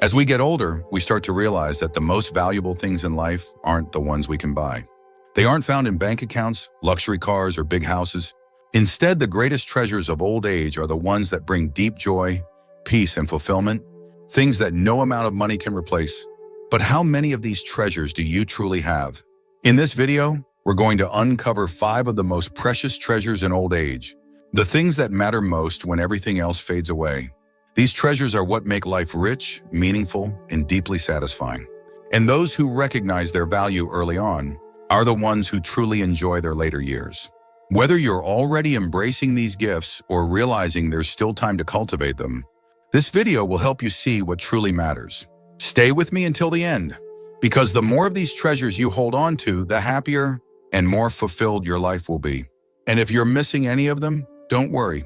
As we get older, we start to realize that the most valuable things in life aren't the ones we can buy. They aren't found in bank accounts, luxury cars, or big houses. Instead, the greatest treasures of old age are the ones that bring deep joy, peace, and fulfillment, things that no amount of money can replace. But how many of these treasures do you truly have? In this video, we're going to uncover 5 of the most precious treasures in old age, the things that matter most when everything else fades away. These treasures are what make life rich, meaningful, and deeply satisfying. And those who recognize their value early on are the ones who truly enjoy their later years. Whether you're already embracing these gifts or realizing there's still time to cultivate them, this video will help you see what truly matters. Stay with me until the end, because the more of these treasures you hold on to, the happier and more fulfilled your life will be. And if you're missing any of them, don't worry.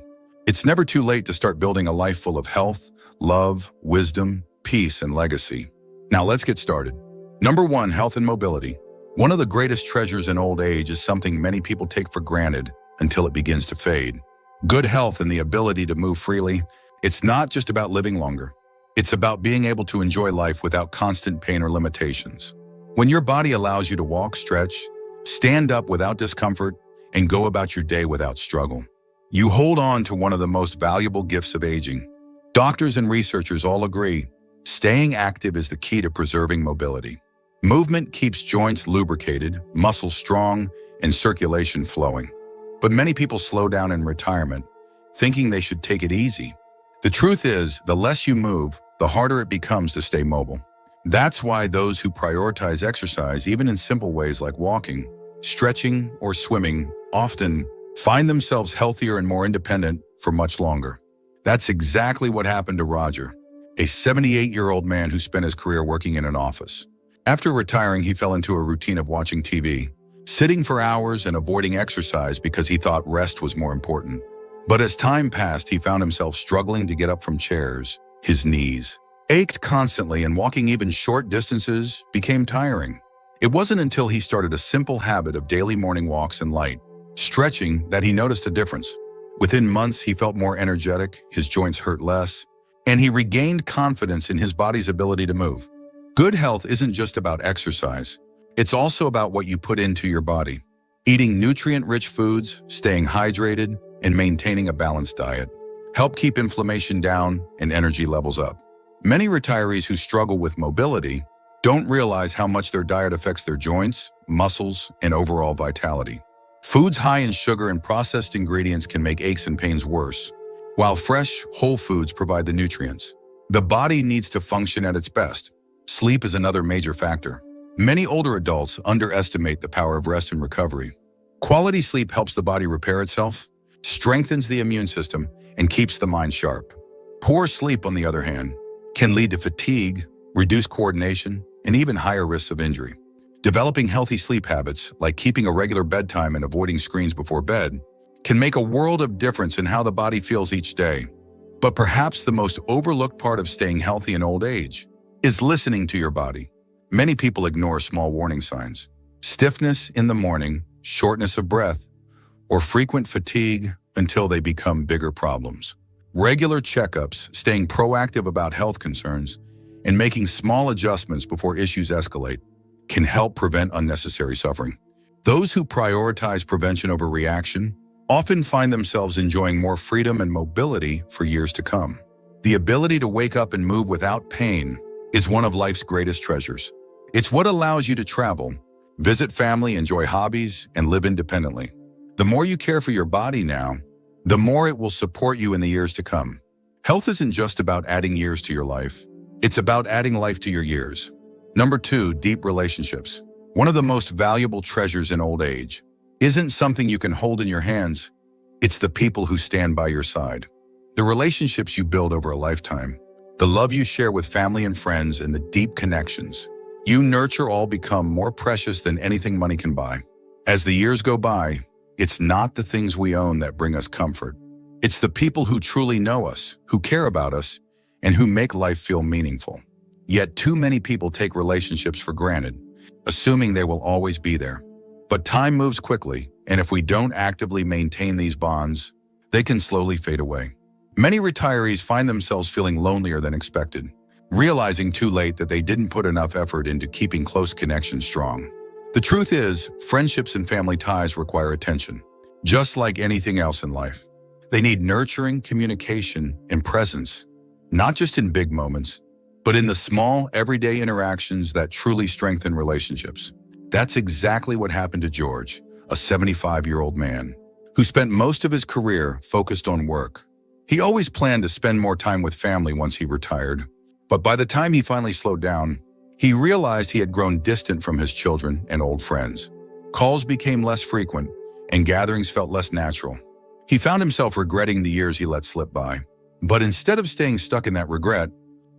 It's never too late to start building a life full of health, love, wisdom, peace, and legacy. Now let's get started. Number 1, health and mobility. One of the greatest treasures in old age is something many people take for granted until it begins to fade. Good health and the ability to move freely. It's not just about living longer. It's about being able to enjoy life without constant pain or limitations. When your body allows you to walk, stretch, stand up without discomfort, and go about your day without struggle, you hold on to one of the most valuable gifts of aging. Doctors and researchers all agree, staying active is the key to preserving mobility. Movement keeps joints lubricated, muscles strong, and circulation flowing. But many people slow down in retirement, thinking they should take it easy. The truth is, the less you move, the harder it becomes to stay mobile. That's why those who prioritize exercise, even in simple ways like walking, stretching, or swimming, often find themselves healthier and more independent for much longer. That's exactly what happened to Roger, a 78-year-old man who spent his career working in an office. After retiring, he fell into a routine of watching TV, sitting for hours and avoiding exercise because he thought rest was more important. But as time passed, he found himself struggling to get up from chairs. His knees ached constantly, and walking even short distances became tiring. It wasn't until he started a simple habit of daily morning walks and light stretching that he noticed a difference. Within months, he felt more energetic, his joints hurt less, and he regained confidence in his body's ability to move. Good health isn't just about exercise. It's also about what you put into your body. Eating nutrient-rich foods, staying hydrated, and maintaining a balanced diet help keep inflammation down and energy levels up. Many retirees who struggle with mobility don't realize how much their diet affects their joints, muscles, and overall vitality. Foods high in sugar and processed ingredients can make aches and pains worse, while fresh, whole foods provide the nutrients. The body needs to function at its best. Sleep is another major factor. Many older adults underestimate the power of rest and recovery. Quality sleep helps the body repair itself, strengthens the immune system, and keeps the mind sharp. Poor sleep, on the other hand, can lead to fatigue, reduced coordination, and even higher risks of injury. Developing healthy sleep habits, like keeping a regular bedtime and avoiding screens before bed, can make a world of difference in how the body feels each day. But perhaps the most overlooked part of staying healthy in old age is listening to your body. Many people ignore small warning signs: stiffness in the morning, shortness of breath, or frequent fatigue until they become bigger problems. Regular checkups, staying proactive about health concerns, and making small adjustments before issues escalate can help prevent unnecessary suffering. Those who prioritize prevention over reaction often find themselves enjoying more freedom and mobility for years to come. The ability to wake up and move without pain is one of life's greatest treasures. It's what allows you to travel, visit family, enjoy hobbies, and live independently. The more you care for your body now, the more it will support you in the years to come. Health isn't just about adding years to your life. It's about adding life to your years. Number 2, deep relationships. One of the most valuable treasures in old age isn't something you can hold in your hands. It's the people who stand by your side. The relationships you build over a lifetime, the love you share with family and friends, and the deep connections you nurture all become more precious than anything money can buy. As the years go by, it's not the things we own that bring us comfort. It's the people who truly know us, who care about us, and who make life feel meaningful. Yet too many people take relationships for granted, assuming they will always be there. But time moves quickly, and if we don't actively maintain these bonds, they can slowly fade away. Many retirees find themselves feeling lonelier than expected. realizing too late that they didn't put enough effort into keeping close connections strong. The truth is, friendships and family ties require attention, just like anything else in life. They need nurturing, communication, and presence, not just in big moments, but in the small, everyday interactions that truly strengthen relationships. That's exactly what happened to George, a 75-year-old man who spent most of his career focused on work. He always planned to spend more time with family once he retired, but by the time he finally slowed down, he realized he had grown distant from his children and old friends. Calls became less frequent, and gatherings felt less natural. He found himself regretting the years he let slip by. But instead of staying stuck in that regret,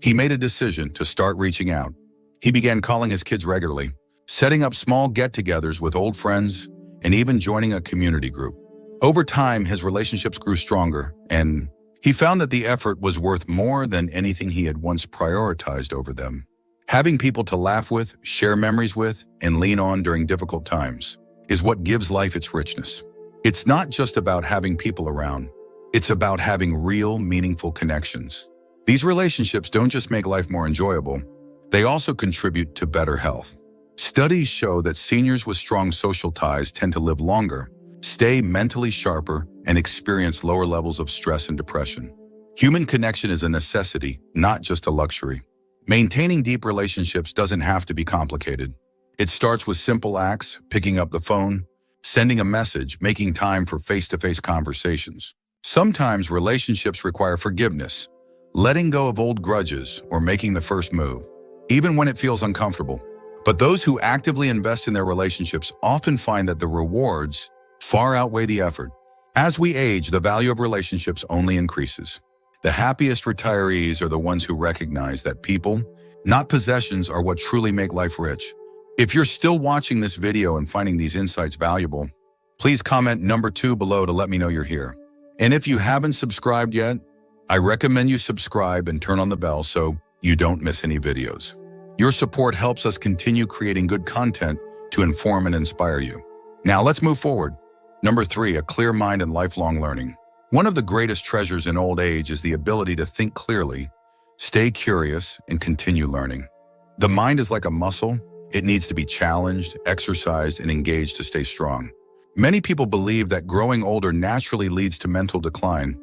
he made a decision to start reaching out. He began calling his kids regularly, setting up small get-togethers with old friends, and even joining a community group. Over time, his relationships grew stronger, and he found that the effort was worth more than anything he had once prioritized over them. Having people to laugh with, share memories with, and lean on during difficult times is what gives life its richness. It's not just about having people around. It's about having real, meaningful connections. These relationships don't just make life more enjoyable, they also contribute to better health. Studies show that seniors with strong social ties tend to live longer, stay mentally sharper, and experience lower levels of stress and depression. Human connection is a necessity, not just a luxury. Maintaining deep relationships doesn't have to be complicated. It starts with simple acts, picking up the phone, sending a message, making time for face-to-face conversations. Sometimes relationships require forgiveness, letting go of old grudges, or making the first move, even when it feels uncomfortable. But those who actively invest in their relationships often find that the rewards far outweigh the effort. As we age, the value of relationships only increases. The happiest retirees are the ones who recognize that people, not possessions, are what truly make life rich. If you're still watching this video and finding these insights valuable, please comment number 2 below to let me know you're here. And if you haven't subscribed yet, I recommend you subscribe and turn on the bell so you don't miss any videos. Your support helps us continue creating good content to inform and inspire you. Now let's move forward. Number 3, a clear mind and lifelong learning. One of the greatest treasures in old age is the ability to think clearly, stay curious, and continue learning. The mind is like a muscle. It needs to be challenged, exercised, and engaged to stay strong. Many people believe that growing older naturally leads to mental decline,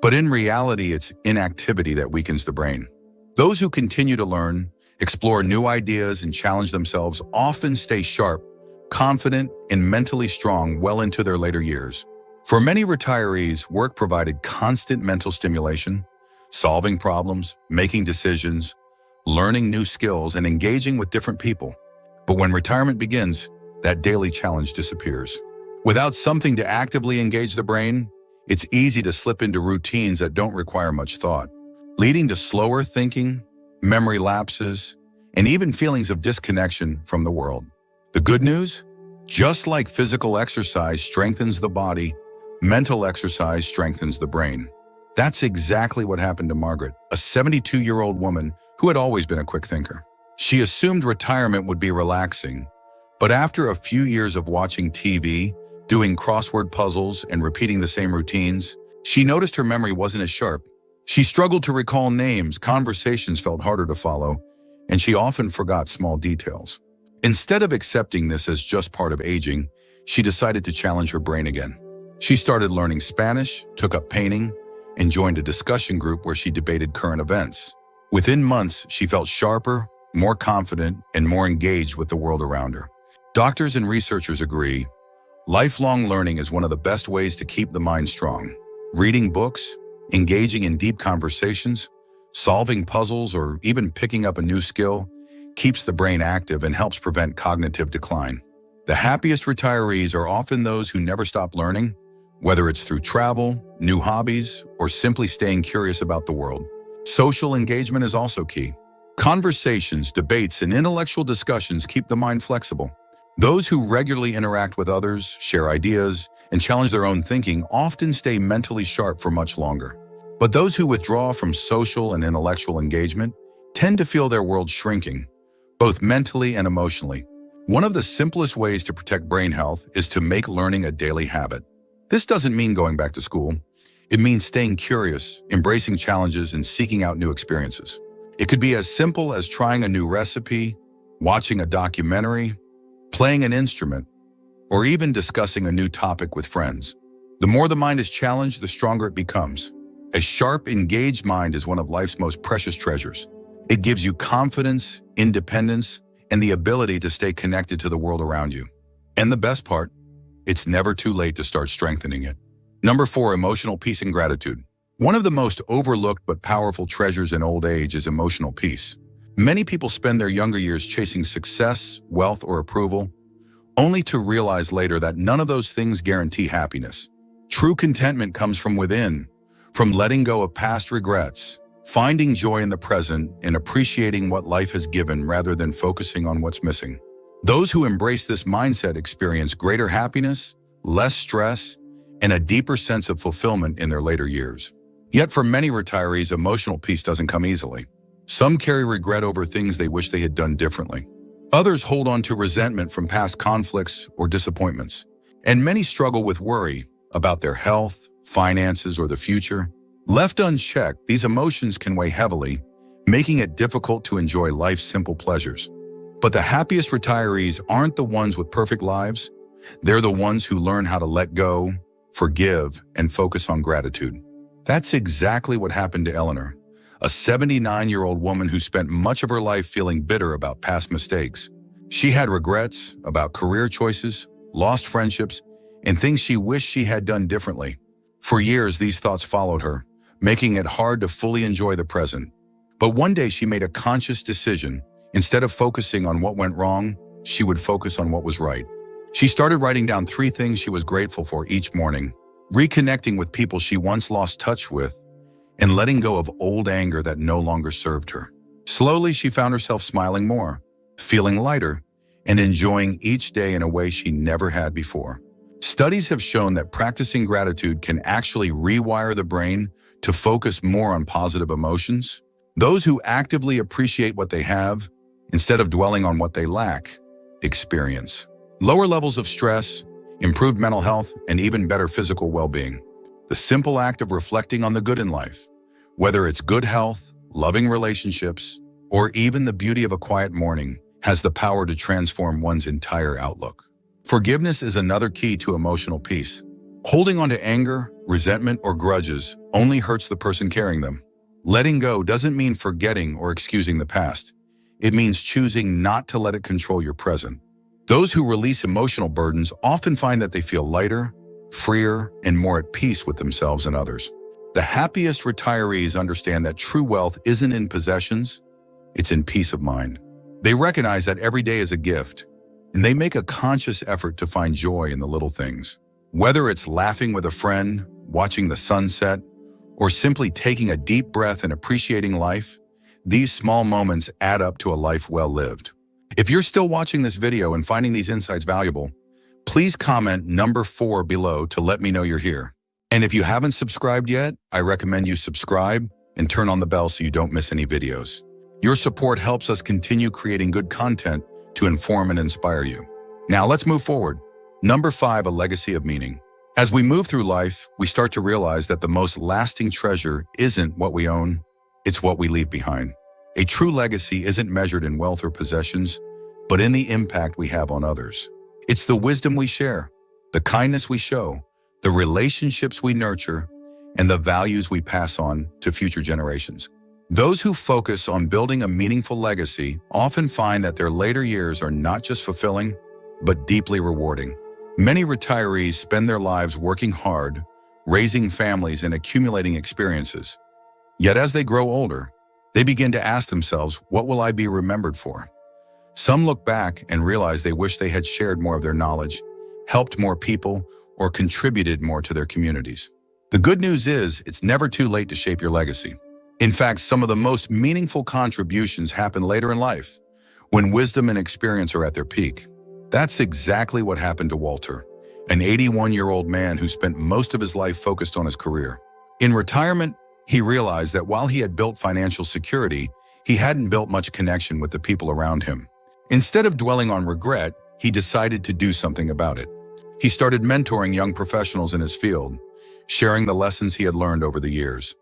but in reality, it's inactivity that weakens the brain. Those who continue to learn, explore new ideas, and challenge themselves often stay sharp, confident, and mentally strong well into their later years. For many retirees, work provided constant mental stimulation, solving problems, making decisions, learning new skills, and engaging with different people. But when retirement begins, that daily challenge disappears. Without something to actively engage the brain, it's easy to slip into routines that don't require much thought, leading to slower thinking, memory lapses, and even feelings of disconnection from the world. The good news? Just like physical exercise strengthens the body, mental exercise strengthens the brain. That's exactly what happened to Margaret, a 72-year-old woman who had always been a quick thinker. She assumed retirement would be relaxing, but after a few years of watching TV, doing crossword puzzles, and repeating the same routines, she noticed her memory wasn't as sharp. She struggled to recall names, conversations felt harder to follow, and she often forgot small details. Instead of accepting this as just part of aging, she decided to challenge her brain again. She started learning Spanish, took up painting, and joined a discussion group where she debated current events. Within months, she felt sharper, more confident, and more engaged with the world around her. Doctors and researchers agree, lifelong learning is one of the best ways to keep the mind strong. Reading books, engaging in deep conversations, solving puzzles, or even picking up a new skill keeps the brain active and helps prevent cognitive decline. The happiest retirees are often those who never stop learning, whether it's through travel, new hobbies, or simply staying curious about the world. Social engagement is also key. Conversations, debates, and intellectual discussions keep the mind flexible. Those who regularly interact with others, share ideas, and challenge their own thinking often stay mentally sharp for much longer. But those who withdraw from social and intellectual engagement tend to feel their world shrinking, both mentally and emotionally. One of the simplest ways to protect brain health is to make learning a daily habit. This doesn't mean going back to school. It means staying curious, embracing challenges, and seeking out new experiences. It could be as simple as trying a new recipe, watching a documentary, playing an instrument, or even discussing a new topic with friends. The more the mind is challenged, the stronger it becomes. A sharp, engaged mind is one of life's most precious treasures. It gives you confidence, independence, and the ability to stay connected to the world around you. And the best part, it's never too late to start strengthening it. Number 4, emotional peace and gratitude. One of the most overlooked but powerful treasures in old age is emotional peace. Many people spend their younger years chasing success, wealth, or approval, only to realize later that none of those things guarantee happiness. True contentment comes from within, from letting go of past regrets, finding joy in the present, and appreciating what life has given rather than focusing on what's missing. Those who embrace this mindset experience greater happiness, less stress, and a deeper sense of fulfillment in their later years. Yet for many retirees, emotional peace doesn't come easily. Some carry regret over things they wish they had done differently. Others hold on to resentment from past conflicts or disappointments. And many struggle with worry about their health, finances, or the future. Left unchecked, these emotions can weigh heavily, making it difficult to enjoy life's simple pleasures. But the happiest retirees aren't the ones with perfect lives. They're the ones who learn how to let go, forgive, and focus on gratitude. That's exactly what happened to Eleanor, a 79-year-old woman who spent much of her life feeling bitter about past mistakes. She had regrets about career choices, lost friendships, and things she wished she had done differently. For years, these thoughts followed her, making it hard to fully enjoy the present. But one day she made a conscious decision. Instead of focusing on what went wrong, she would focus on what was right. She started writing down 3 things she was grateful for each morning, reconnecting with people she once lost touch with, and letting go of old anger that no longer served her. Slowly, she found herself smiling more, feeling lighter, and enjoying each day in a way she never had before. Studies have shown that practicing gratitude can actually rewire the brain to focus more on positive emotions. Those who actively appreciate what they have, instead of dwelling on what they lack, experience lower levels of stress, improved mental health, and even better physical well-being. The simple act of reflecting on the good in life, whether it's good health, loving relationships, or even the beauty of a quiet morning, has the power to transform one's entire outlook. Forgiveness is another key to emotional peace. Holding on to anger, resentment, or grudges only hurts the person carrying them. Letting go doesn't mean forgetting or excusing the past. It means choosing not to let it control your present. Those who release emotional burdens often find that they feel lighter, freer, and more at peace with themselves and others. The happiest retirees understand that true wealth isn't in possessions, it's in peace of mind. They recognize that every day is a gift, and they make a conscious effort to find joy in the little things. Whether it's laughing with a friend, watching the sunset, or simply taking a deep breath and appreciating life, these small moments add up to a life well lived. If you're still watching this video and finding these insights valuable, please comment number 4 below to let me know you're here. And if you haven't subscribed yet, I recommend you subscribe and turn on the bell so you don't miss any videos. Your support helps us continue creating good content to inform and inspire you. Now let's move forward. Number 5, a legacy of meaning. As we move through life, we start to realize that the most lasting treasure isn't what we own, it's what we leave behind. A true legacy isn't measured in wealth or possessions, but in the impact we have on others. It's the wisdom we share, the kindness we show, the relationships we nurture, and the values we pass on to future generations. Those who focus on building a meaningful legacy often find that their later years are not just fulfilling, but deeply rewarding. Many retirees spend their lives working hard, raising families, and accumulating experiences. Yet as they grow older, they begin to ask themselves, what will I be remembered for? Some look back and realize they wish they had shared more of their knowledge, helped more people, or contributed more to their communities. The good news is, it's never too late to shape your legacy. In fact, some of the most meaningful contributions happen later in life, when wisdom and experience are at their peak. That's exactly what happened to Walter, an 81-year-old man who spent most of his life focused on his career. In retirement, he realized that while he had built financial security, he hadn't built much connection with the people around him. Instead of dwelling on regret, he decided to do something about it. He started mentoring young professionals in his field, sharing the lessons he had learned over the years.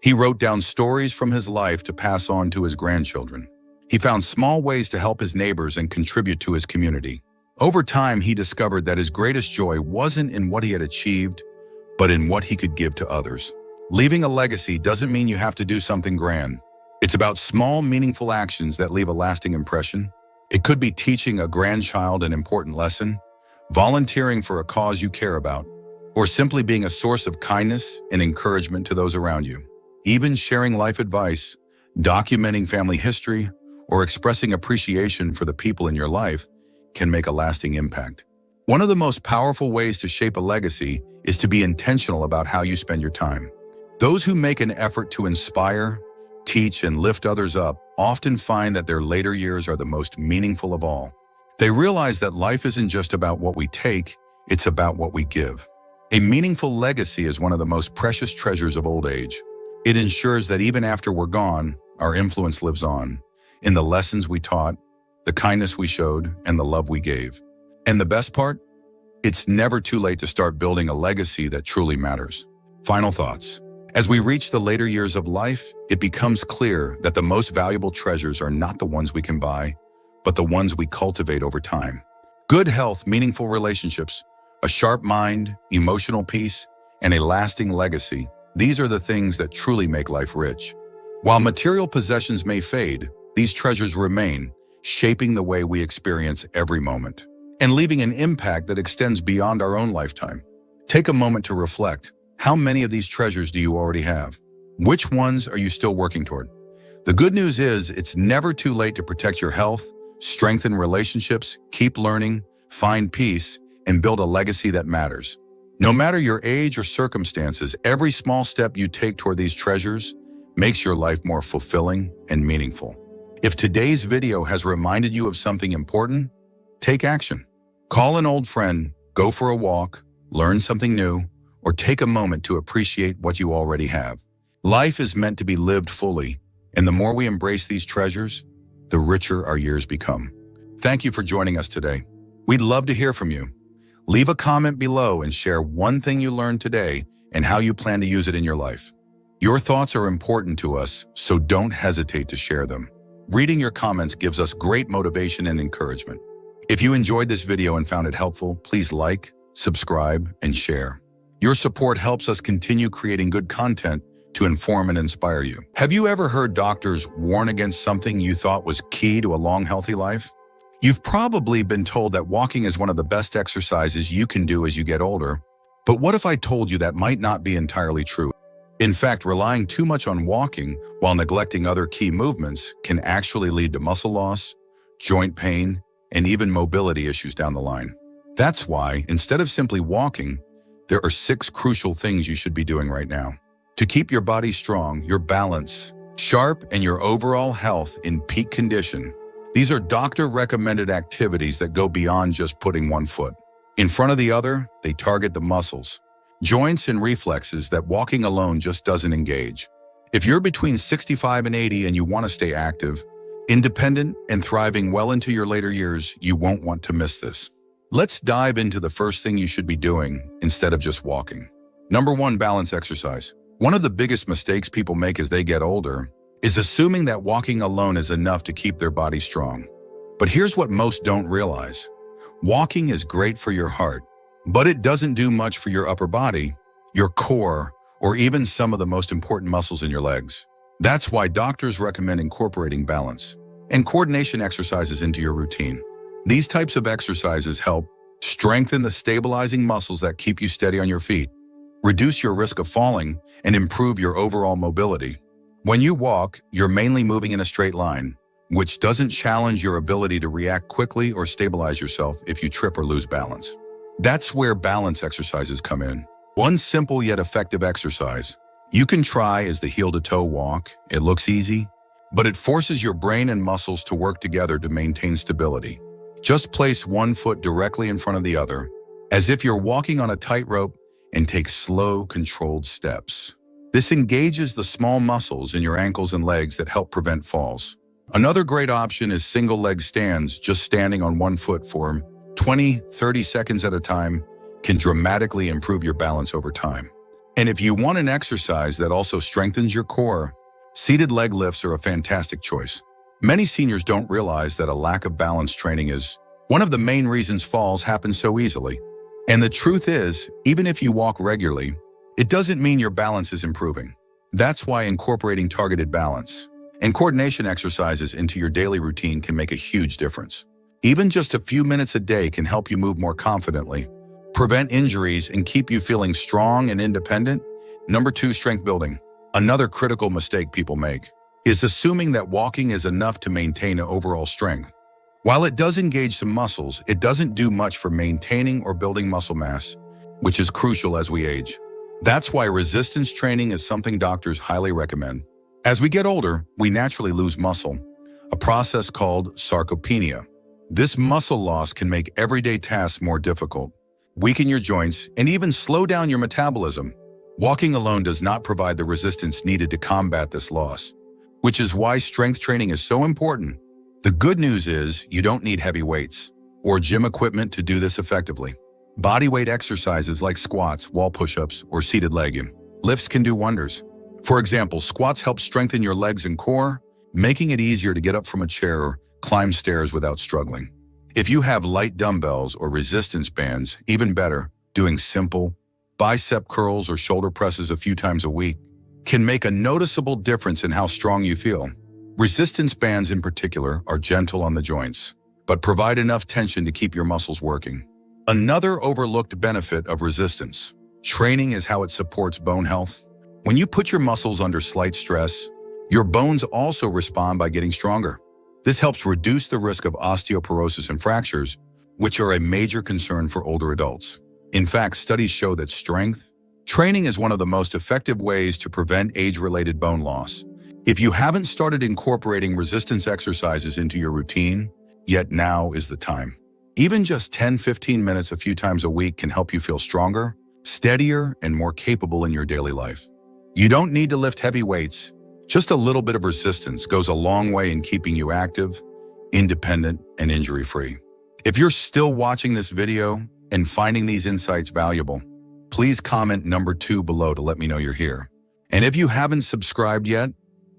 He wrote down stories from his life to pass on to his grandchildren. He found small ways to help his neighbors and contribute to his community. Over time, he discovered that his greatest joy wasn't in what he had achieved, but in what he could give to others. Leaving a legacy doesn't mean you have to do something grand. It's about small, meaningful actions that leave a lasting impression. It could be teaching a grandchild an important lesson, volunteering for a cause you care about, or simply being a source of kindness and encouragement to those around you. Even sharing life advice, documenting family history, or expressing appreciation for the people in your life can make a lasting impact. One of the most powerful ways to shape a legacy is to be intentional about how you spend your time. Those who make an effort to inspire, teach, and lift others up often find that their later years are the most meaningful of all. They realize that life isn't just about what we take, it's about what we give. A meaningful legacy is one of the most precious treasures of old age. It ensures that even after we're gone, our influence lives on, in the lessons we taught, the kindness we showed, and the love we gave. And the best part? It's never too late to start building a legacy that truly matters. Final thoughts. As we reach the later years of life, it becomes clear that the most valuable treasures are not the ones we can buy, but the ones we cultivate over time. Good health, meaningful relationships, a sharp mind, emotional peace, and a lasting legacy. These are the things that truly make life rich. While material possessions may fade, these treasures remain, shaping the way we experience every moment and leaving an impact that extends beyond our own lifetime. Take a moment to reflect. How many of these treasures do you already have? Which ones are you still working toward? The good news is it's never too late to protect your health, strengthen relationships, keep learning, find peace, and build a legacy that matters. No matter your age or circumstances, every small step you take toward these treasures makes your life more fulfilling and meaningful. If today's video has reminded you of something important, take action. Call an old friend, go for a walk, learn something new, or take a moment to appreciate what you already have. Life is meant to be lived fully, and the more we embrace these treasures, the richer our years become. Thank you for joining us today. We'd love to hear from you. Leave a comment below and share one thing you learned today and how you plan to use it in your life. Your thoughts are important to us, so don't hesitate to share them. Reading your comments gives us great motivation and encouragement. If you enjoyed this video and found it helpful, please like, subscribe, and share. Your support helps us continue creating good content to inform and inspire you. Have you ever heard doctors warn against something you thought was key to a long, healthy life? You've probably been told that walking is one of the best exercises you can do as you get older. But what if I told you that might not be entirely true? In fact, relying too much on walking while neglecting other key movements can actually lead to muscle loss, joint pain, and even mobility issues down the line. That's why, instead of simply walking, there are 6 crucial things you should be doing right now to keep your body strong, your balance sharp, and your overall health in peak condition. These are doctor-recommended activities that go beyond just putting one foot in front of the other. They target the muscles, joints, and reflexes that walking alone just doesn't engage. If you're between 65 and 80 and you want to stay active, independent, and thriving well into your later years, you won't want to miss this. Let's dive into the first thing you should be doing instead of just walking. Number 1, balance exercise. One of the biggest mistakes people make as they get older is assuming that walking alone is enough to keep their body strong. But here's what most don't realize. Walking is great for your heart, but it doesn't do much for your upper body, your core, or even some of the most important muscles in your legs. That's why doctors recommend incorporating balance and coordination exercises into your routine. These types of exercises help strengthen the stabilizing muscles that keep you steady on your feet, reduce your risk of falling, and improve your overall mobility. When you walk, you're mainly moving in a straight line, which doesn't challenge your ability to react quickly or stabilize yourself if you trip or lose balance. That's where balance exercises come in. One simple yet effective exercise you can try is the heel-to-toe walk. It looks easy, but it forces your brain and muscles to work together to maintain stability. Just place one foot directly in front of the other, as if you're walking on a tightrope, and take slow, controlled steps. This engages the small muscles in your ankles and legs that help prevent falls. Another great option is single leg stands. Just standing on one foot for 20-30 seconds at a time can dramatically improve your balance over time. And if you want an exercise that also strengthens your core, seated leg lifts are a fantastic choice. Many seniors don't realize that a lack of balance training is one of the main reasons falls happen so easily. And the truth is, even if you walk regularly, it doesn't mean your balance is improving. That's why incorporating targeted balance and coordination exercises into your daily routine can make a huge difference. Even just a few minutes a day can help you move more confidently, prevent injuries, and keep you feeling strong and independent. Number 2, strength building. Another critical mistake people make is assuming that walking is enough to maintain overall strength. While it does engage some muscles, it doesn't do much for maintaining or building muscle mass, which is crucial as we age. That's why resistance training is something doctors highly recommend. As we get older, we naturally lose muscle, a process called sarcopenia. This muscle loss can make everyday tasks more difficult, weaken your joints, and even slow down your metabolism. Walking alone does not provide the resistance needed to combat this loss, which is why strength training is so important. The good news is you don't need heavy weights or gym equipment to do this effectively. Bodyweight exercises like squats, wall push-ups, or seated leg lifts can do wonders. For example, squats help strengthen your legs and core, making it easier to get up from a chair or climb stairs without struggling. If you have light dumbbells or resistance bands, even better, doing simple bicep curls or shoulder presses a few times a week can make a noticeable difference in how strong you feel. Resistance bands in particular are gentle on the joints, but provide enough tension to keep your muscles working. Another overlooked benefit of resistance training is how it supports bone health. When you put your muscles under slight stress, your bones also respond by getting stronger. This helps reduce the risk of osteoporosis and fractures, which are a major concern for older adults. In fact, studies show that strength training is one of the most effective ways to prevent age-related bone loss. If you haven't started incorporating resistance exercises into your routine, yet now is the time. Even just 10-15 minutes a few times a week can help you feel stronger, steadier, and more capable in your daily life. You don't need to lift heavy weights. Just a little bit of resistance goes a long way in keeping you active, independent, and injury-free. If you're still watching this video and finding these insights valuable, please comment number 2 below to let me know you're here. And if you haven't subscribed yet,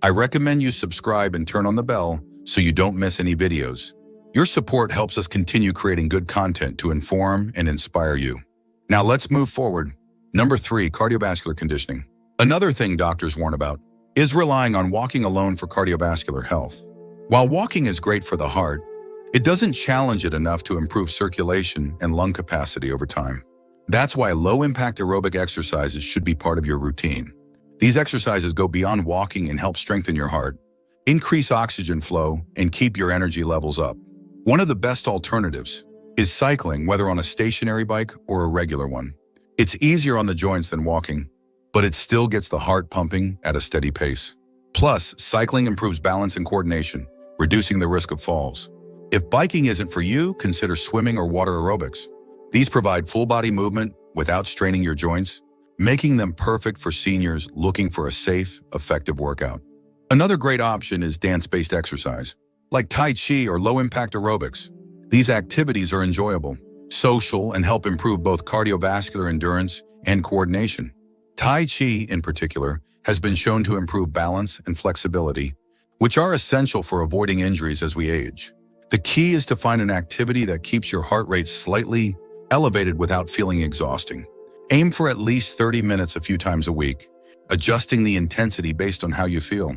I recommend you subscribe and turn on the bell so you don't miss any videos. Your support helps us continue creating good content to inform and inspire you. Now let's move forward. Number 3, cardiovascular conditioning. Another thing doctors warn about is relying on walking alone for cardiovascular health. While walking is great for the heart, it doesn't challenge it enough to improve circulation and lung capacity over time. That's why low-impact aerobic exercises should be part of your routine. These exercises go beyond walking and help strengthen your heart, increase oxygen flow, and keep your energy levels up. One of the best alternatives is cycling, whether on a stationary bike or a regular one. It's easier on the joints than walking, but it still gets the heart pumping at a steady pace. Plus, cycling improves balance and coordination, reducing the risk of falls. If biking isn't for you, consider swimming or water aerobics. These provide full-body movement without straining your joints, making them perfect for seniors looking for a safe, effective workout. Another great option is dance-based exercise, like Tai Chi or low-impact aerobics. These activities are enjoyable, social, and help improve both cardiovascular endurance and coordination. Tai Chi, in particular, has been shown to improve balance and flexibility, which are essential for avoiding injuries as we age. The key is to find an activity that keeps your heart rate slightly elevated without feeling exhausting. Aim for at least 30 minutes a few times a week, adjusting the intensity based on how you feel.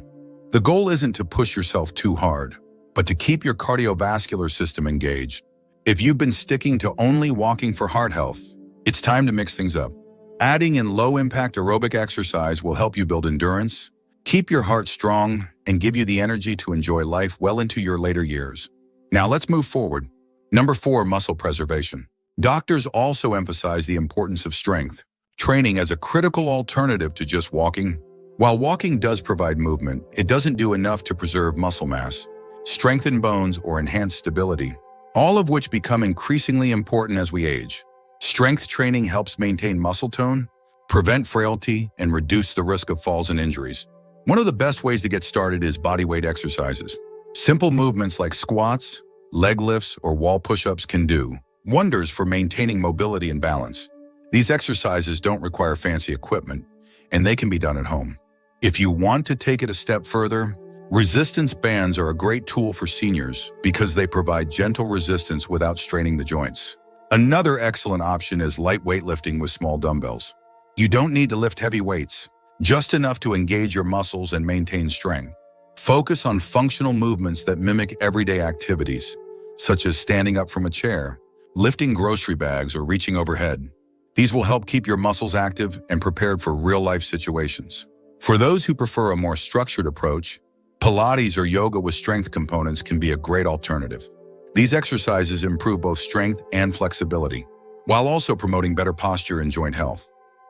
The goal isn't to push yourself too hard, but to keep your cardiovascular system engaged. If you've been sticking to only walking for heart health, it's time to mix things up. Adding in low-impact aerobic exercise will help you build endurance, keep your heart strong, and give you the energy to enjoy life well into your later years. Now let's move forward. Number 4, muscle preservation. Doctors also emphasize the importance of strength training as a critical alternative to just walking. While walking does provide movement, it doesn't do enough to preserve muscle mass, strengthen bones, or enhance stability, all of which become increasingly important as we age. Strength training helps maintain muscle tone, prevent frailty, and reduce the risk of falls and injuries. One of the best ways to get started is bodyweight exercises. Simple movements like squats, leg lifts, or wall push-ups can do wonders for maintaining mobility and balance. These exercises don't require fancy equipment, and they can be done at home. If you want to take it a step further, resistance bands are a great tool for seniors because they provide gentle resistance without straining the joints. Another excellent option is light weightlifting with small dumbbells. You don't need to lift heavy weights, just enough to engage your muscles and maintain strength. Focus on functional movements that mimic everyday activities, such as standing up from a chair, lifting grocery bags, or reaching overhead. These will help keep your muscles active and prepared for real-life situations. For those who prefer a more structured approach, Pilates or yoga with strength components can be a great alternative. These exercises improve both strength and flexibility, while also promoting better posture and joint health.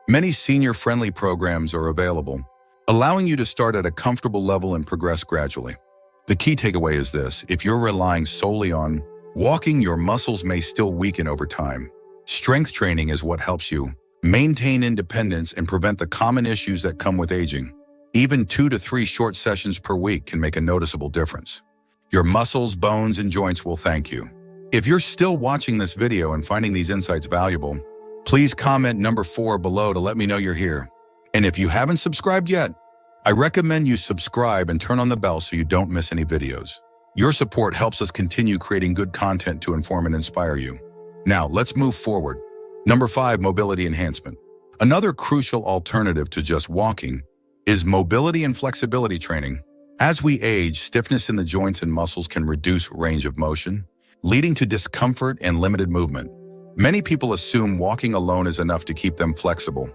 Many senior-friendly programs are available, allowing you to start at a comfortable level and progress gradually. The key takeaway is this: if you're relying solely on walking, your muscles may still weaken over time. Strength training is what helps you maintain independence and prevent the common issues that come with aging. Even 2 to 3 short sessions per week can make a noticeable difference. Your muscles, bones, and joints will thank you. If you're still watching this video and finding these insights valuable, please comment number 4 below to let me know you're here. And if you haven't subscribed yet, I recommend you subscribe and turn on the bell so you don't miss any videos. Your support helps us continue creating good content to inform and inspire you. Now, let's move forward. Number 5, mobility enhancement. Another crucial alternative to just walking is mobility and flexibility training. As we age, stiffness in the joints and muscles can reduce range of motion, leading to discomfort and limited movement. Many people assume walking alone is enough to keep them flexible,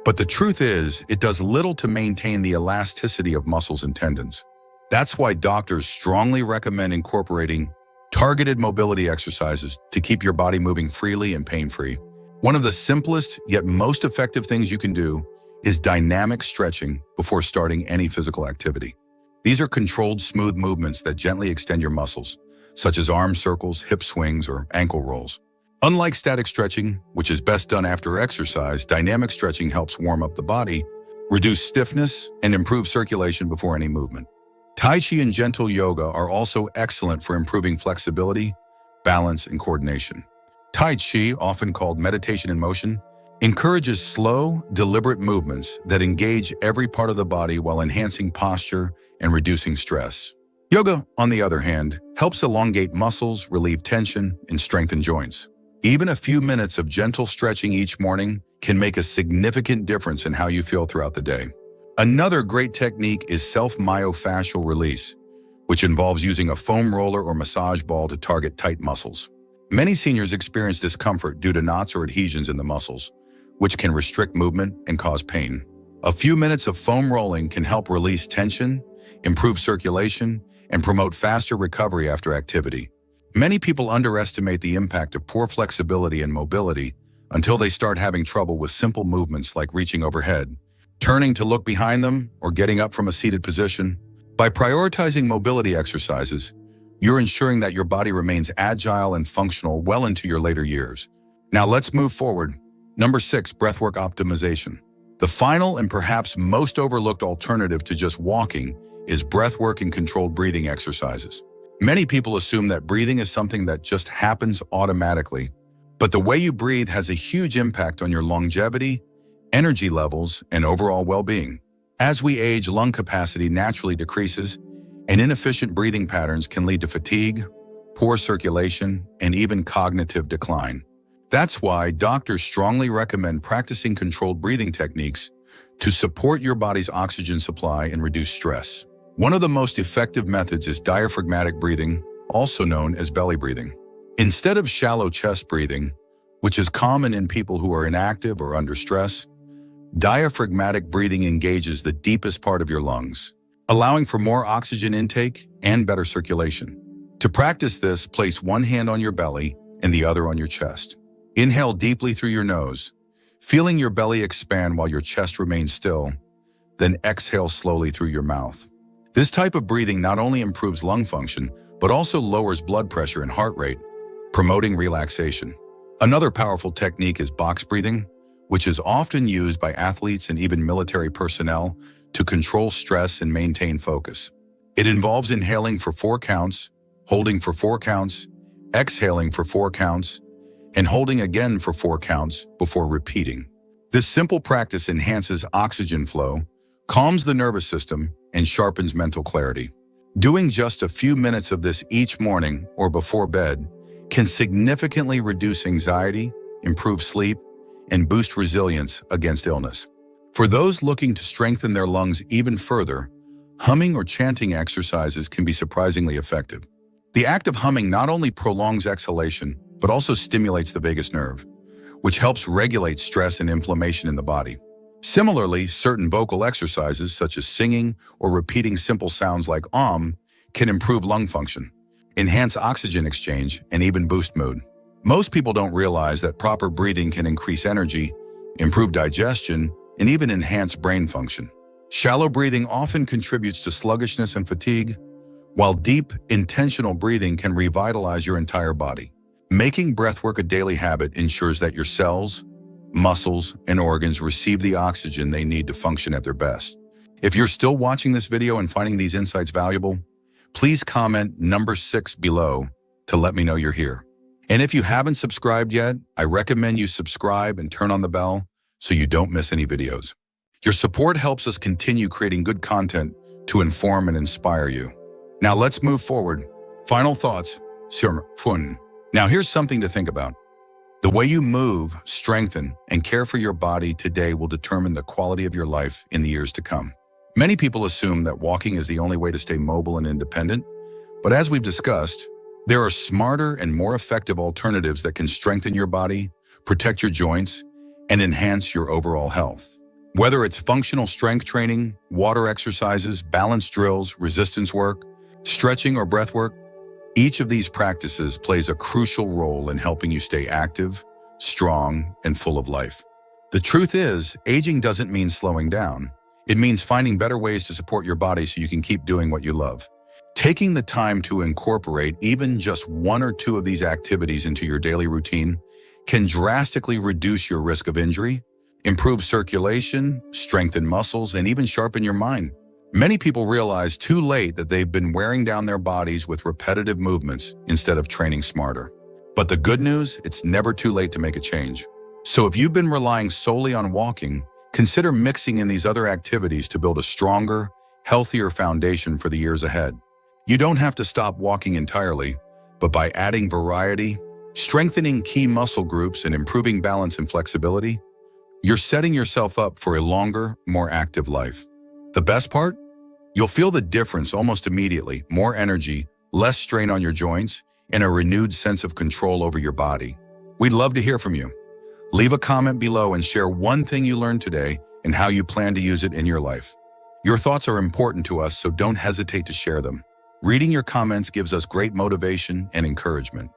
but the truth is, it does little to maintain the elasticity of muscles and tendons. That's why doctors strongly recommend incorporating targeted mobility exercises to keep your body moving freely and pain-free. One of the simplest yet most effective things you can do is dynamic stretching before starting any physical activity. These are controlled, smooth movements that gently extend your muscles, such as arm circles, hip swings, or ankle rolls. Unlike static stretching, which is best done after exercise, dynamic stretching helps warm up the body, reduce stiffness, and improve circulation before any movement. Tai Chi and gentle yoga are also excellent for improving flexibility, balance, and coordination. Tai Chi, often called meditation in motion, encourages slow, deliberate movements that engage every part of the body while enhancing posture and reducing stress. Yoga, on the other hand, helps elongate muscles, relieve tension, and strengthen joints. Even a few minutes of gentle stretching each morning can make a significant difference in how you feel throughout the day. Another great technique is self-myofascial release, which involves using a foam roller or massage ball to target tight muscles. Many seniors experience discomfort due to knots or adhesions in the muscles, which can restrict movement and cause pain. A few minutes of foam rolling can help release tension, improve circulation, and promote faster recovery after activity. Many people underestimate the impact of poor flexibility and mobility until they start having trouble with simple movements like reaching overhead, turning to look behind them, or getting up from a seated position. By prioritizing mobility exercises, you're ensuring that your body remains agile and functional well into your later years. Now let's move forward. Number 6, breathwork optimization. The final and perhaps most overlooked alternative to just walking is breathwork and controlled breathing exercises. Many people assume that breathing is something that just happens automatically, but the way you breathe has a huge impact on your longevity, energy levels, and overall well-being. As we age, lung capacity naturally decreases, and inefficient breathing patterns can lead to fatigue, poor circulation, and even cognitive decline. That's why doctors strongly recommend practicing controlled breathing techniques to support your body's oxygen supply and reduce stress. One of the most effective methods is diaphragmatic breathing, also known as belly breathing. Instead of shallow chest breathing, which is common in people who are inactive or under stress, diaphragmatic breathing engages the deepest part of your lungs, allowing for more oxygen intake and better circulation. To practice this, place one hand on your belly and the other on your chest. Inhale deeply through your nose, feeling your belly expand while your chest remains still, then exhale slowly through your mouth. This type of breathing not only improves lung function, but also lowers blood pressure and heart rate, promoting relaxation. Another powerful technique is box breathing, which is often used by athletes and even military personnel to control stress and maintain focus. It involves inhaling for 4 counts, holding for 4 counts, exhaling for 4 counts, and holding again for 4 counts before repeating. This simple practice enhances oxygen flow, calms the nervous system, and sharpens mental clarity. Doing just a few minutes of this each morning or before bed can significantly reduce anxiety, improve sleep, and boost resilience against illness. For those looking to strengthen their lungs even further, humming or chanting exercises can be surprisingly effective. The act of humming not only prolongs exhalation, but also stimulates the vagus nerve, which helps regulate stress and inflammation in the body. Similarly, certain vocal exercises, such as singing or repeating simple sounds like can improve lung function, enhance oxygen exchange, and even boost mood. Most people don't realize that proper breathing can increase energy, improve digestion, and even enhance brain function. Shallow breathing often contributes to sluggishness and fatigue, while deep, intentional breathing can revitalize your entire body. Making breathwork a daily habit ensures that your cells, muscles, and organs receive the oxygen they need to function at their best. If you're still watching this video and finding these insights valuable, please comment number 6 below to let me know you're here. And if you haven't subscribed yet, I recommend you subscribe and turn on the bell so you don't miss any videos. Your support helps us continue creating good content to inform and inspire you. Now let's move forward. Final thoughts. Now here's something to think about. The way you move, strengthen, and care for your body today will determine the quality of your life in the years to come. Many people assume that walking is the only way to stay mobile and independent, but as we've discussed, there are smarter and more effective alternatives that can strengthen your body, protect your joints, and enhance your overall health. Whether it's functional strength training, water exercises, balance drills, resistance work, stretching, or breath work, each of these practices plays a crucial role in helping you stay active, strong, and full of life. The truth is, aging doesn't mean slowing down. It means finding better ways to support your body so you can keep doing what you love. Taking the time to incorporate even just 1 or 2 of these activities into your daily routine can drastically reduce your risk of injury, improve circulation, strengthen muscles, and even sharpen your mind. Many people realize too late that they've been wearing down their bodies with repetitive movements instead of training smarter. But the good news, it's never too late to make a change. So if you've been relying solely on walking, consider mixing in these other activities to build a stronger, healthier foundation for the years ahead. You don't have to stop walking entirely, but by adding variety, strengthening key muscle groups, and improving balance and flexibility, you're setting yourself up for a longer, more active life. The best part? You'll feel the difference almost immediately. More energy, less strain on your joints, and a renewed sense of control over your body. We'd love to hear from you. Leave a comment below and share one thing you learned today and how you plan to use it in your life. Your thoughts are important to us, so don't hesitate to share them. Reading your comments gives us great motivation and encouragement.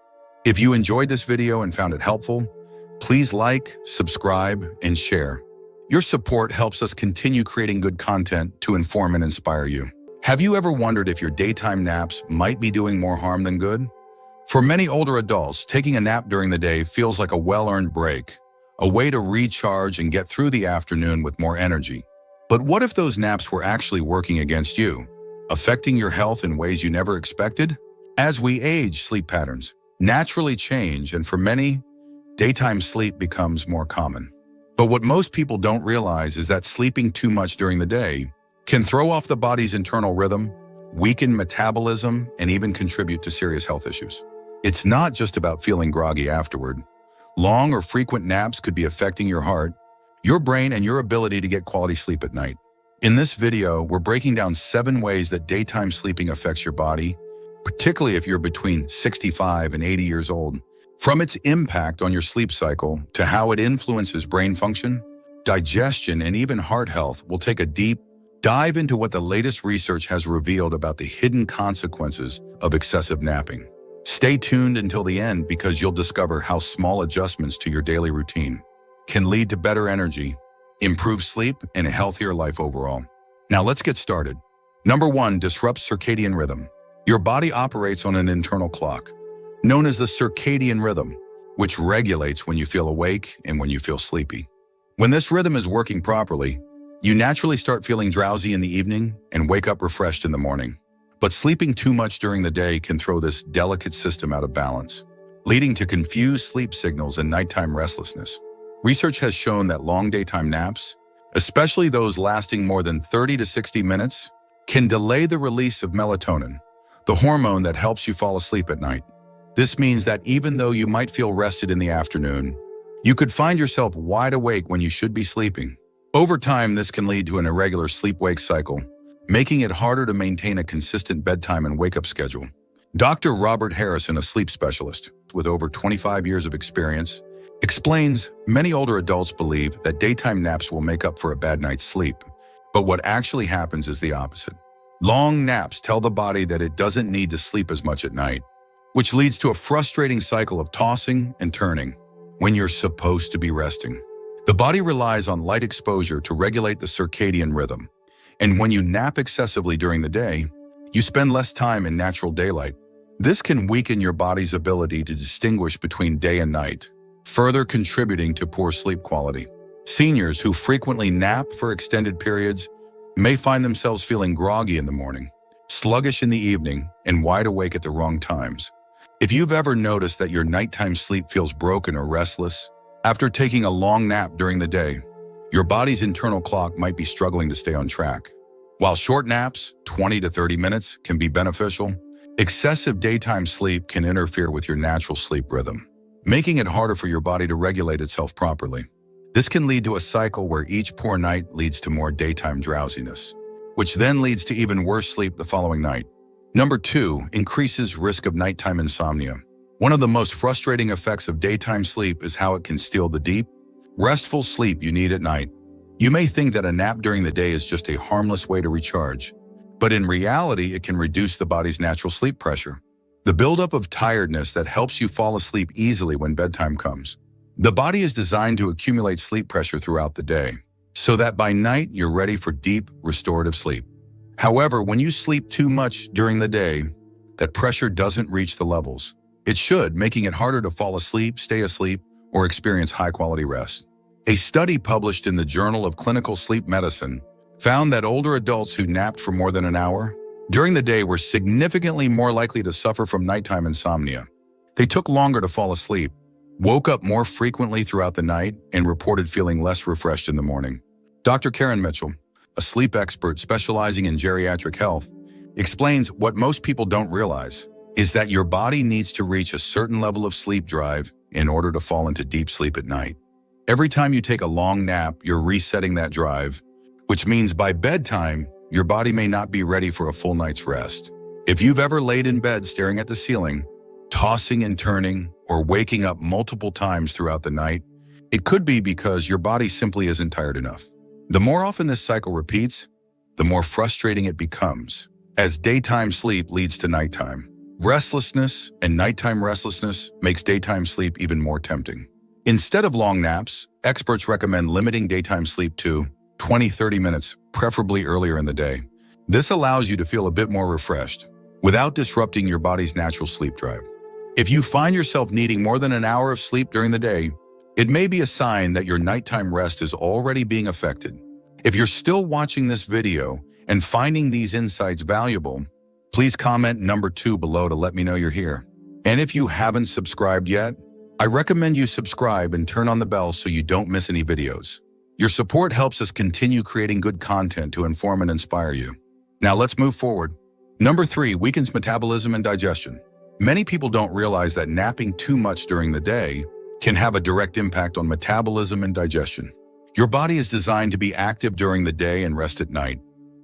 If you enjoyed this video and found it helpful, please like, subscribe, and share. Your support helps us continue creating good content to inform and inspire you. Have you ever wondered if your daytime naps might be doing more harm than good? For many older adults, taking a nap during the day feels like a well-earned break, a way to recharge and get through the afternoon with more energy. But what if those naps were actually working against you, affecting your health in ways you never expected? As we age, sleep patterns naturally change, and for many, daytime sleep becomes more common. But what most people don't realize is that sleeping too much during the day can throw off the body's internal rhythm, weaken metabolism, and even contribute to serious health issues. It's not just about feeling groggy afterward. Long or frequent naps could be affecting your heart, your brain, and your ability to get quality sleep at night. In this video, we're breaking down 7 ways that daytime sleeping affects your body, particularly if you're between 65 and 80 years old. From its impact on your sleep cycle to how it influences brain function, digestion, and even heart health, we'll take a deep dive into what the latest research has revealed about the hidden consequences of excessive napping. Stay tuned until the end because you'll discover how small adjustments to your daily routine can lead to better energy, improved sleep, and a healthier life overall. Now let's get started. Number 1, disrupts circadian rhythm. Your body operates on an internal clock, known as the circadian rhythm, which regulates when you feel awake and when you feel sleepy. When this rhythm is working properly, you naturally start feeling drowsy in the evening and wake up refreshed in the morning. But sleeping too much during the day can throw this delicate system out of balance, leading to confused sleep signals and nighttime restlessness. Research has shown that long daytime naps, especially those lasting more than 30 to 60 minutes, can delay the release of melatonin, the hormone that helps you fall asleep at night. This means that even though you might feel rested in the afternoon, you could find yourself wide awake when you should be sleeping. Over time, this can lead to an irregular sleep-wake cycle, making it harder to maintain a consistent bedtime and wake-up schedule. Dr. Robert Harrison, a sleep specialist with over 25 years of experience, explains many older adults believe that daytime naps will make up for a bad night's sleep, but what actually happens is the opposite. Long naps tell the body that it doesn't need to sleep as much at night, which leads to a frustrating cycle of tossing and turning when you're supposed to be resting. The body relies on light exposure to regulate the circadian rhythm, and when you nap excessively during the day, you spend less time in natural daylight. This can weaken your body's ability to distinguish between day and night, further contributing to poor sleep quality. Seniors who frequently nap for extended periods may find themselves feeling groggy in the morning, sluggish in the evening, and wide awake at the wrong times. If you've ever noticed that your nighttime sleep feels broken or restless after taking a long nap during the day, your body's internal clock might be struggling to stay on track. While short naps, 20 to 30 minutes, can be beneficial, excessive daytime sleep can interfere with your natural sleep rhythm, making it harder for your body to regulate itself properly. This can lead to a cycle where each poor night leads to more daytime drowsiness, which then leads to even worse sleep the following night. Number 2, increases risk of nighttime insomnia. One of the most frustrating effects of daytime sleep is how it can steal the deep, restful sleep you need at night. You may think that a nap during the day is just a harmless way to recharge, but in reality, it can reduce the body's natural sleep pressure, the buildup of tiredness that helps you fall asleep easily when bedtime comes. The body is designed to accumulate sleep pressure throughout the day, so that by night you're ready for deep, restorative sleep. However, when you sleep too much during the day, that pressure doesn't reach the levels it should, making it harder to fall asleep, stay asleep, or experience high-quality rest. A study published in the Journal of Clinical Sleep Medicine found that older adults who napped for more than an hour during the day were significantly more likely to suffer from nighttime insomnia. They took longer to fall asleep, woke up more frequently throughout the night, and reported feeling less refreshed in the morning. Dr. Karen Mitchell, a sleep expert specializing in geriatric health, explains what most people don't realize is that your body needs to reach a certain level of sleep drive in order to fall into deep sleep at night. Every time you take a long nap, you're resetting that drive, which means by bedtime, your body may not be ready for a full night's rest. If you've ever laid in bed staring at the ceiling, tossing and turning, or waking up multiple times throughout the night, it could be because your body simply isn't tired enough. The more often this cycle repeats, the more frustrating it becomes, as daytime sleep leads to nighttime. Restlessness and nighttime restlessness makes daytime sleep even more tempting. Instead of long naps, experts recommend limiting daytime sleep to 20-30 minutes, preferably earlier in the day. This allows you to feel a bit more refreshed, without disrupting your body's natural sleep drive. If you find yourself needing more than an hour of sleep during the day, it may be a sign that your nighttime rest is already being affected. If you're still watching this video and finding these insights valuable, please comment number 2 below to let me know you're here. And if you haven't subscribed yet, I recommend you subscribe and turn on the bell so you don't miss any videos. Your support helps us continue creating good content to inform and inspire you. Now let's move forward. Number 3, weakens metabolism and digestion. Many people don't realize that napping too much during the day can have a direct impact on metabolism and digestion. Your body is designed to be active during the day and rest at night,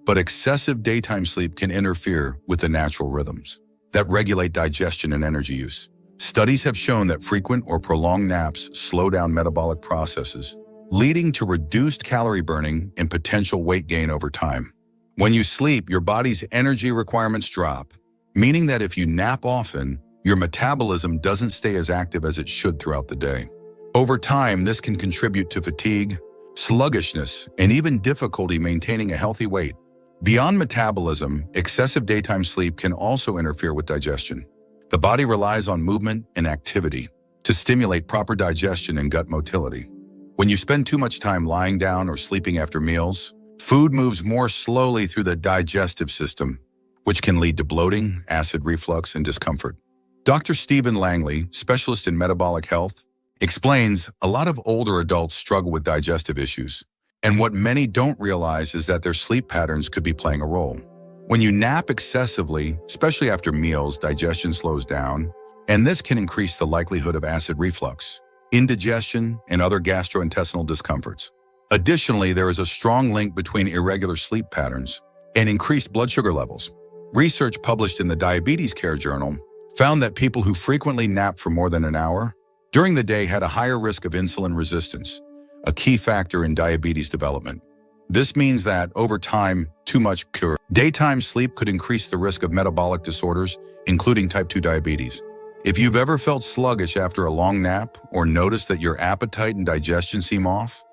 but excessive daytime sleep can interfere with the natural rhythms that regulate digestion and energy use. Studies have shown that frequent or prolonged naps slow down metabolic processes, leading to reduced calorie burning and potential weight gain over time. When you sleep, your body's energy requirements drop, meaning that if you nap often, your metabolism doesn't stay as active as it should throughout the day. Over time, this can contribute to fatigue, sluggishness, and even difficulty maintaining a healthy weight. Beyond metabolism, excessive daytime sleep can also interfere with digestion. The body relies on movement and activity to stimulate proper digestion and gut motility. When you spend too much time lying down or sleeping after meals, food moves more slowly through the digestive system, which can lead to bloating, acid reflux, and discomfort. Dr. Stephen Langley, specialist in metabolic health, explains a lot of older adults struggle with digestive issues. And what many don't realize is that their sleep patterns could be playing a role. When you nap excessively, especially after meals, digestion slows down, and this can increase the likelihood of acid reflux, indigestion, and other gastrointestinal discomforts. Additionally, there is a strong link between irregular sleep patterns and increased blood sugar levels. Research published in the Diabetes Care Journal found that people who frequently nap for more than an hour during the day had a higher risk of insulin resistance, a key factor in diabetes development. This means that, over time, too much daytime sleep could increase the risk of metabolic disorders, including type 2 diabetes. If you've ever felt sluggish after a long nap or noticed that your appetite and digestion seem off,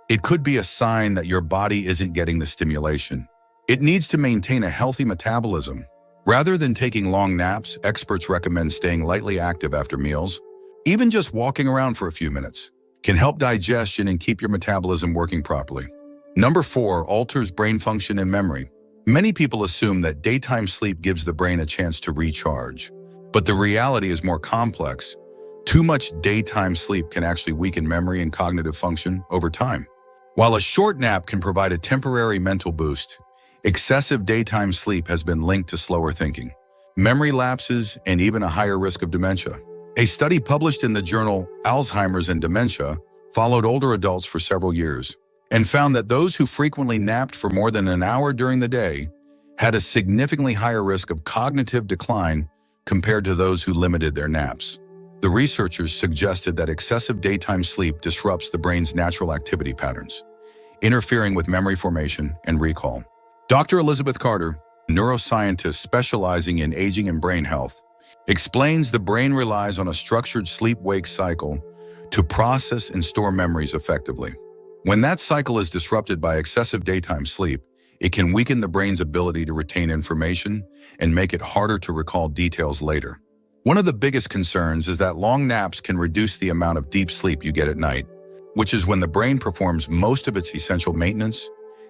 it could be a sign that your body isn't getting the stimulation. It needs to maintain a healthy metabolism. Rather than taking long naps, experts recommend staying lightly active after meals. Even just walking around for a few minutes can help digestion and keep your metabolism working properly. Number 4, alters brain function and memory. Many people assume that daytime sleep gives the brain a chance to recharge, but the reality is more complex. Too much daytime sleep can actually weaken memory and cognitive function over time. While a short nap can provide a temporary mental boost, excessive daytime sleep has been linked to slower thinking, memory lapses, and even a higher risk of dementia. A study published in the journal Alzheimer's and Dementia followed older adults for several years and found that those who frequently napped for more than an hour during the day had a significantly higher risk of cognitive decline compared to those who limited their naps. The researchers suggested that excessive daytime sleep disrupts the brain's natural activity patterns, interfering with memory formation and recall. Dr. Elizabeth Carter, neuroscientist specializing in aging and brain health, explains the brain relies on a structured sleep-wake cycle to process and store memories effectively. When that cycle is disrupted by excessive daytime sleep, it can weaken the brain's ability to retain information and make it harder to recall details later. One of the biggest concerns is that long naps can reduce the amount of deep sleep you get at night, which is when the brain performs most of its essential maintenance,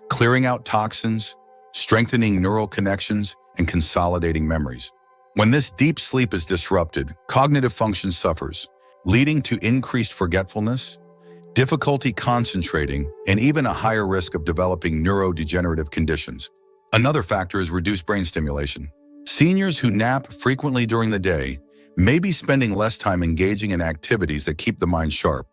clearing out toxins, strengthening neural connections, and consolidating memories. When this deep sleep is disrupted, cognitive function suffers, leading to increased forgetfulness, difficulty concentrating, and even a higher risk of developing neurodegenerative conditions. Another factor is reduced brain stimulation. Seniors who nap frequently during the day may be spending less time engaging in activities that keep the mind sharp,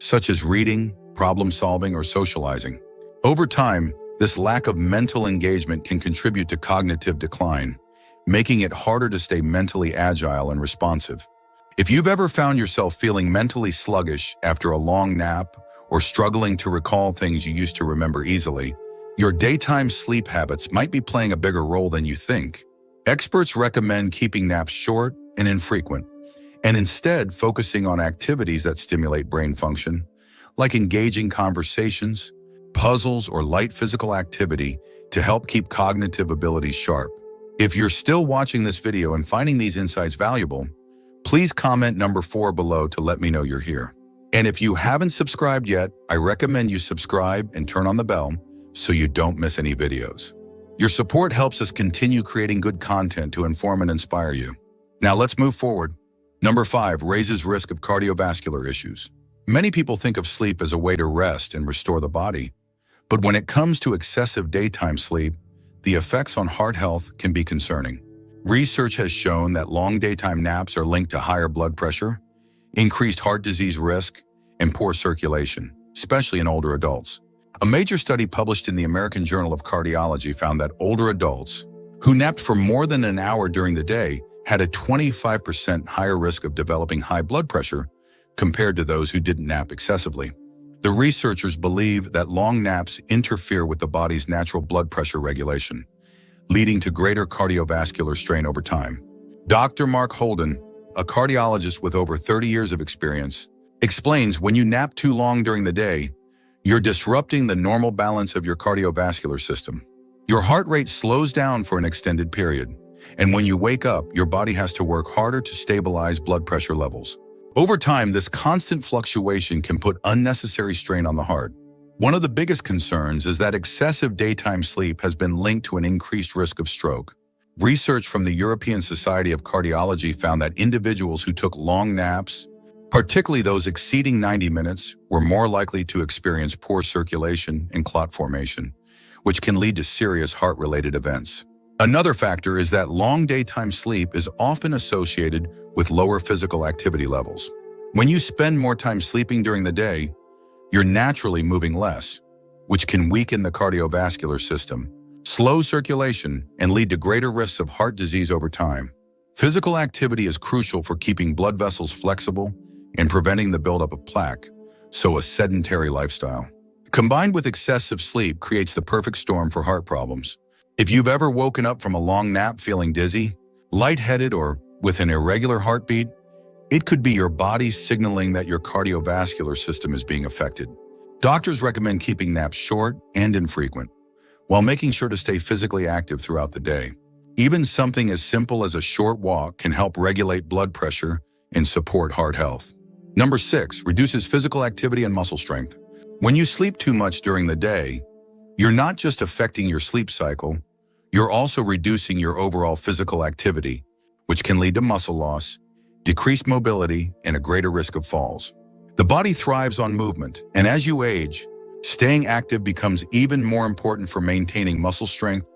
such as reading, problem-solving, or socializing. Over time, this lack of mental engagement can contribute to cognitive decline, making it harder to stay mentally agile and responsive. If you've ever found yourself feeling mentally sluggish after a long nap or struggling to recall things you used to remember easily, your daytime sleep habits might be playing a bigger role than you think. Experts recommend keeping naps short and infrequent, and instead focusing on activities that stimulate brain function, like engaging conversations, puzzles, or light physical activity to help keep cognitive abilities sharp. If you're still watching this video and finding these insights valuable, please comment number 4 below to let me know you're here. And if you haven't subscribed yet, I recommend you subscribe and turn on the bell so you don't miss any videos. Your support helps us continue creating good content to inform and inspire you. Now let's move forward. Number 5, raises risk of cardiovascular issues. Many people think of sleep as a way to rest and restore the body, but when it comes to excessive daytime sleep, the effects on heart health can be concerning. Research has shown that long daytime naps are linked to higher blood pressure, increased heart disease risk, and poor circulation, especially in older adults. A major study published in the American Journal of Cardiology found that older adults who napped for more than an hour during the day had a 25% higher risk of developing high blood pressure compared to those who didn't nap excessively. The researchers believe that long naps interfere with the body's natural blood pressure regulation, leading to greater cardiovascular strain over time. Dr. Mark Holden, a cardiologist with over 30 years of experience, explains when you nap too long during the day, you're disrupting the normal balance of your cardiovascular system. Your heart rate slows down for an extended period, and when you wake up, your body has to work harder to stabilize blood pressure levels. Over time, this constant fluctuation can put unnecessary strain on the heart. One of the biggest concerns is that excessive daytime sleep has been linked to an increased risk of stroke. Research from the European Society of Cardiology found that individuals who took long naps Particularly those exceeding 90 minutes were more likely to experience poor circulation and clot formation, which can lead to serious heart-related events. Another factor is that long daytime sleep is often associated with lower physical activity levels. When you spend more time sleeping during the day, you're naturally moving less, which can weaken the cardiovascular system, slow circulation, and lead to greater risks of heart disease over time. Physical activity is crucial for keeping blood vessels flexible and preventing the buildup of plaque, so a sedentary lifestyle, combined with excessive sleep, creates the perfect storm for heart problems. If you've ever woken up from a long nap feeling dizzy, lightheaded, or with an irregular heartbeat, it could be your body signaling that your cardiovascular system is being affected. Doctors recommend keeping naps short and infrequent, while making sure to stay physically active throughout the day. Even something as simple as a short walk can help regulate blood pressure and support heart health. Number 6, reduces physical activity and muscle strength. When you sleep too much during the day, you're not just affecting your sleep cycle, you're also reducing your overall physical activity, which can lead to muscle loss, decreased mobility, and a greater risk of falls. The body thrives on movement, and as you age, staying active becomes even more important for maintaining muscle strength,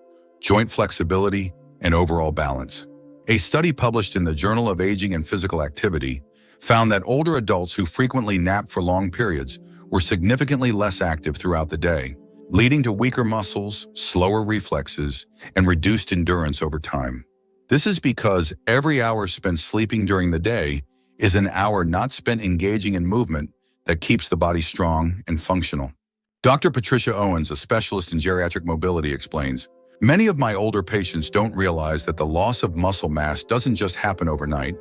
joint flexibility, and overall balance. A study published in the Journal of Aging and Physical Activity found that older adults who frequently napped for long periods were significantly less active throughout the day, leading to weaker muscles, slower reflexes, and reduced endurance over time. This is because every hour spent sleeping during the day is an hour not spent engaging in movement that keeps the body strong and functional. Dr. Patricia Owens, a specialist in geriatric mobility, explains, "Many of my older patients don't realize that the loss of muscle mass doesn't just happen overnight.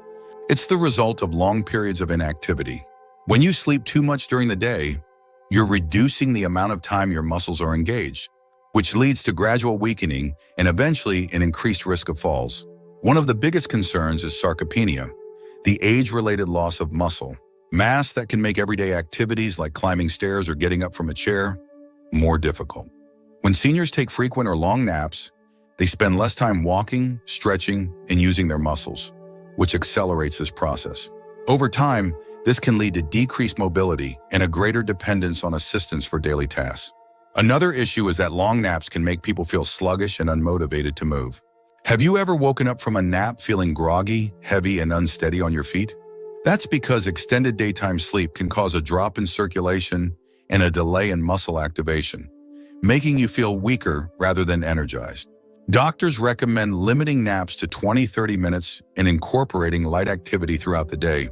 It's the result of long periods of inactivity. When you sleep too much during the day, you're reducing the amount of time your muscles are engaged, which leads to gradual weakening and eventually an increased risk of falls." One of the biggest concerns is sarcopenia, the age-related loss of muscle mass that can make everyday activities like climbing stairs or getting up from a chair more difficult. When seniors take frequent or long naps, they spend less time walking, stretching, and using their muscles, which accelerates this process. Over time, this can lead to decreased mobility and a greater dependence on assistance for daily tasks. Another issue is that long naps can make people feel sluggish and unmotivated to move. Have you ever woken up from a nap feeling groggy, heavy, and unsteady on your feet? That's because extended daytime sleep can cause a drop in circulation and a delay in muscle activation, making you feel weaker rather than energized. Doctors recommend limiting naps to 20-30 minutes and incorporating light activity throughout the day.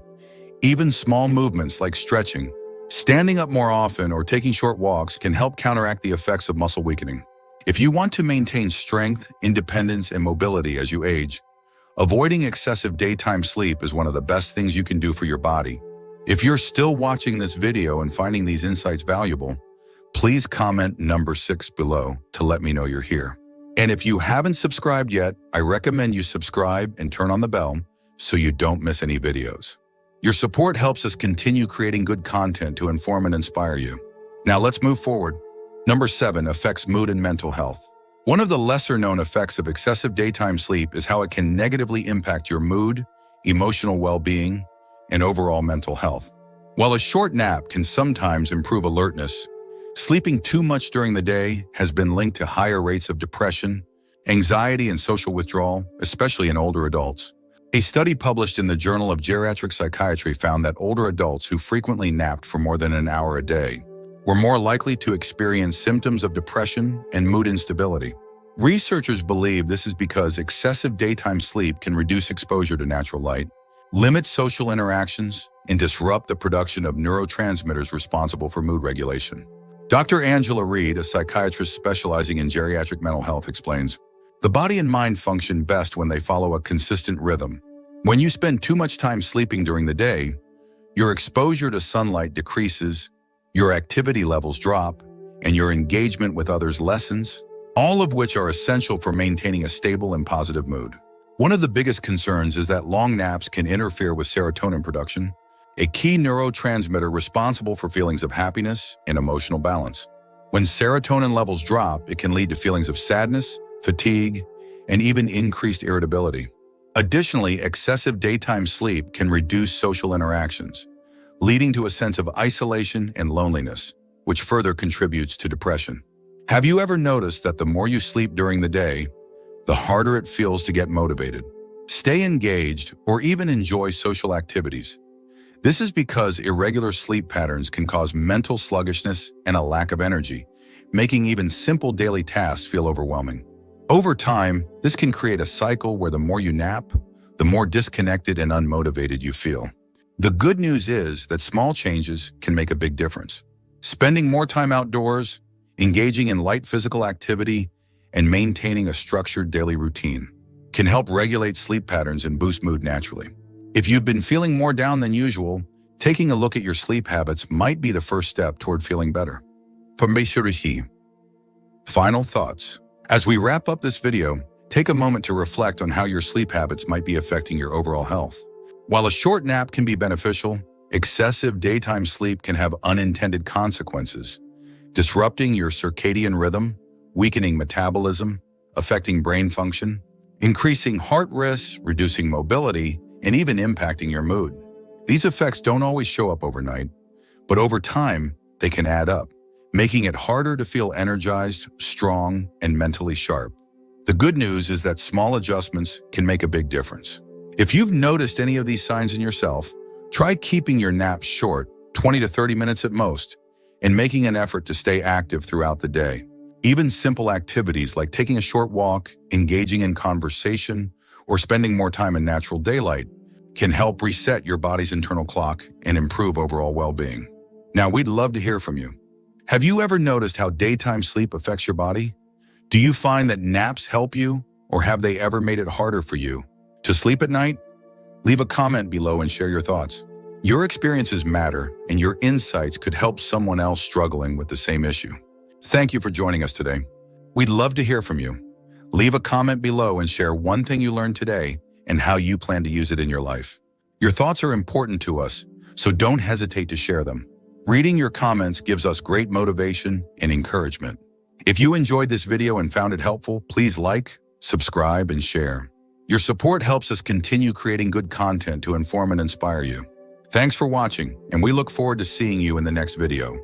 Even small movements like stretching, standing up more often, or taking short walks can help counteract the effects of muscle weakening. If you want to maintain strength, independence, and mobility as you age, avoiding excessive daytime sleep is one of the best things you can do for your body. If you're still watching this video and finding these insights valuable, please comment number 6 below to let me know you're here. And if you haven't subscribed yet, I recommend you subscribe and turn on the bell so you don't miss any videos. Your support helps us continue creating good content to inform and inspire you. Now let's move forward. Number 7, affects mood and mental health. One of the lesser-known effects of excessive daytime sleep is how it can negatively impact your mood, emotional well-being, and overall mental health. While a short nap can sometimes improve alertness, sleeping too much during the day has been linked to higher rates of depression, anxiety, and social withdrawal, especially in older adults. A study published in the Journal of Geriatric Psychiatry found that older adults who frequently napped for more than an hour a day were more likely to experience symptoms of depression and mood instability. Researchers believe this is because excessive daytime sleep can reduce exposure to natural light, limit social interactions, and disrupt the production of neurotransmitters responsible for mood regulation. Dr. Angela Reed, a psychiatrist specializing in geriatric mental health, explains, "The body and mind function best when they follow a consistent rhythm. When you spend too much time sleeping during the day, your exposure to sunlight decreases, your activity levels drop, and your engagement with others lessens, all of which are essential for maintaining a stable and positive mood." One of the biggest concerns is that long naps can interfere with serotonin production, a key neurotransmitter responsible for feelings of happiness and emotional balance. When serotonin levels drop, it can lead to feelings of sadness, fatigue, and even increased irritability. Additionally, excessive daytime sleep can reduce social interactions, leading to a sense of isolation and loneliness, which further contributes to depression. Have you ever noticed that the more you sleep during the day, the harder it feels to get motivated, stay engaged, or even enjoy social activities? This is because irregular sleep patterns can cause mental sluggishness and a lack of energy, making even simple daily tasks feel overwhelming. Over time, this can create a cycle where the more you nap, the more disconnected and unmotivated you feel. The good news is that small changes can make a big difference. Spending more time outdoors, engaging in light physical activity, and maintaining a structured daily routine can help regulate sleep patterns and boost mood naturally. If you've been feeling more down than usual, taking a look at your sleep habits might be the first step toward feeling better. Final thoughts. As we wrap up this video, take a moment to reflect on how your sleep habits might be affecting your overall health. While a short nap can be beneficial, excessive daytime sleep can have unintended consequences, disrupting your circadian rhythm, weakening metabolism, affecting brain function, increasing heart risks, reducing mobility, and even impacting your mood. These effects don't always show up overnight, but over time, they can add up, making it harder to feel energized, strong, and mentally sharp. The good news is that small adjustments can make a big difference. If you've noticed any of these signs in yourself, try keeping your naps short, 20 to 30 minutes at most, and making an effort to stay active throughout the day. Even simple activities like taking a short walk, engaging in conversation, or spending more time in natural daylight can help reset your body's internal clock and improve overall well-being. Now, we'd love to hear from you. Have you ever noticed how daytime sleep affects your body? Do you find that naps help you, or have they ever made it harder for you to sleep at night? Leave a comment below and share your thoughts. Your experiences matter, and your insights could help someone else struggling with the same issue. Thank you for joining us today. We'd love to hear from you. Leave a comment below and share one thing you learned today and how you plan to use it in your life. Your thoughts are important to us, so don't hesitate to share them. Reading your comments gives us great motivation and encouragement. If you enjoyed this video and found it helpful, please like, subscribe, and share. Your support helps us continue creating good content to inform and inspire you. Thanks for watching, and we look forward to seeing you in the next video.